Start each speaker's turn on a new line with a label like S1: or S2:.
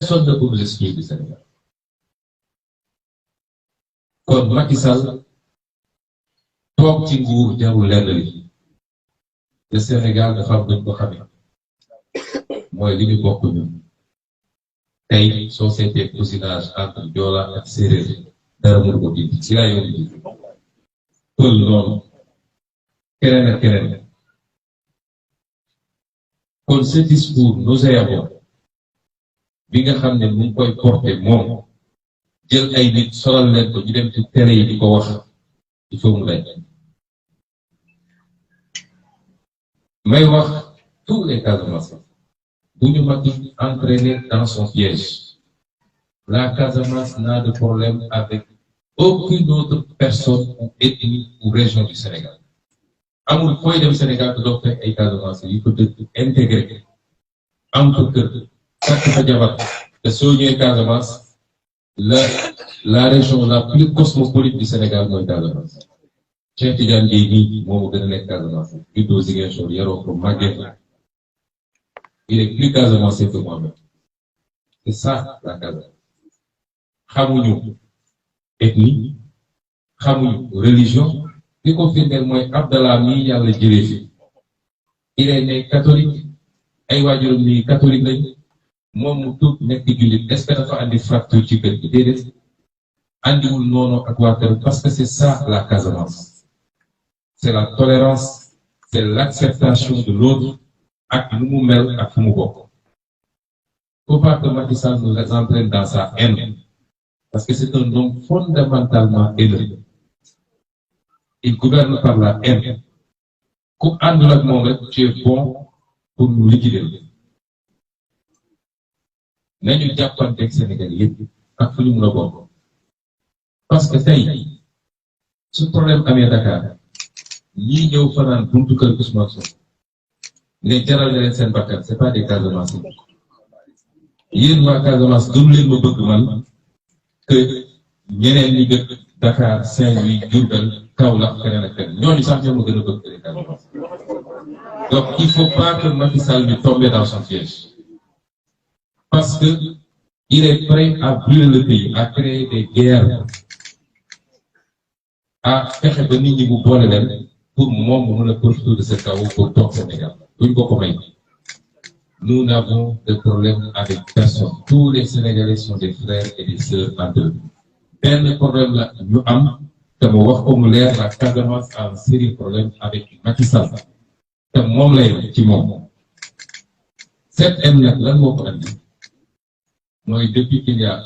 S1: personne ne peut nous exclure du Sénégal. Kon Macky Sall toog ci nguur jarul lenn li le Sénégal dafa am luñ ko xamee mooy li ñu bokk ñun tey soo seetee cousinage entre Joola ak Séeréer dara mënu ko dindi si laa yoon ji pël noonu keneen ak keneen kon ce discours nauséabond bi nga xam ne mu ngi koy porter moom jël ay nit solal leen ko ñu dem ci télé yi di ko wax il faut mu dañ may wax tous les Casamance bu ñu Macky entraîné dans son piège. La Casamance n'a de problème avec aucune autre personne ou ethnie ou région du Sénégal. Amul fooy dem Sénégal te doo fekk ay Casamance yi ko dëkk intégré am ko kër takk fa jabar te soo ñëwee Casamance la région la plus cosmopolite du Sénégal mooy Casamance. Cheikh Tidiane Gueye nii moo gën a nekk Casamance juddoo Ziguinchor yaroo ko màggee il est plus Casamançais que moi-même. C'est ça la Casamance. Xamuñu ethnie xamuñu religion li ko firndeel mooy Abdallah mii yàlla jëlee fi il est né catholique ay waajuram nii catholique lañ moom mu tuub nekk jullit est-ce que dafa andi fracture ci kër gi déedéet andiwul noonu ak waa kër parce que c'est ça la Casamance c'est la tolérance c'est l'acceptation de l'autre ak nu mu mel ak fu mu bokk. Faut pas que Macky Sall nous entraîne dans sa haine parce que c'est un homme fondamentalement haineux. Il gouverne par la haine. Ku àndul ak moom rek tu es bon pour nous liquider. Nañu jàppanteeg Sénégal yëpp ak fu ñu mun a bokk parce que tey su problème amee Dakar ñii ñëw fanaan buntu kër Ousmane Sonko ne jaral na leen seen bakkan c'est pas des Casamance yéen waa Casamance gënu leen ma bëgg man que ñeneen ñi dëkk Dakar Saint-Louis Diourbel Kaolack feneen ak feneen ñooñu sax ñoo ma gën a bëgg que les Casamance. Donc il faut pas que Macky Sall ne tombe dans son piège parce que il est prêt à brûler le pays à créer des guerres à fexe ba nit ñi mu boole leen pour moom mu mën a profiter de ce chaos pour toog Sénégal duñ ko ko may. Nous n'avons de problème avec personne. Tous les Sénégalais sont des frères et des sœurs entre eux. Benn problème la ñu am te mu wax ko mu leer la Casamance a un sérieux problème avec Macky Sall te moom lay ci moom. Cette haine nag lan moo ko andi mooy depuis qu'il y a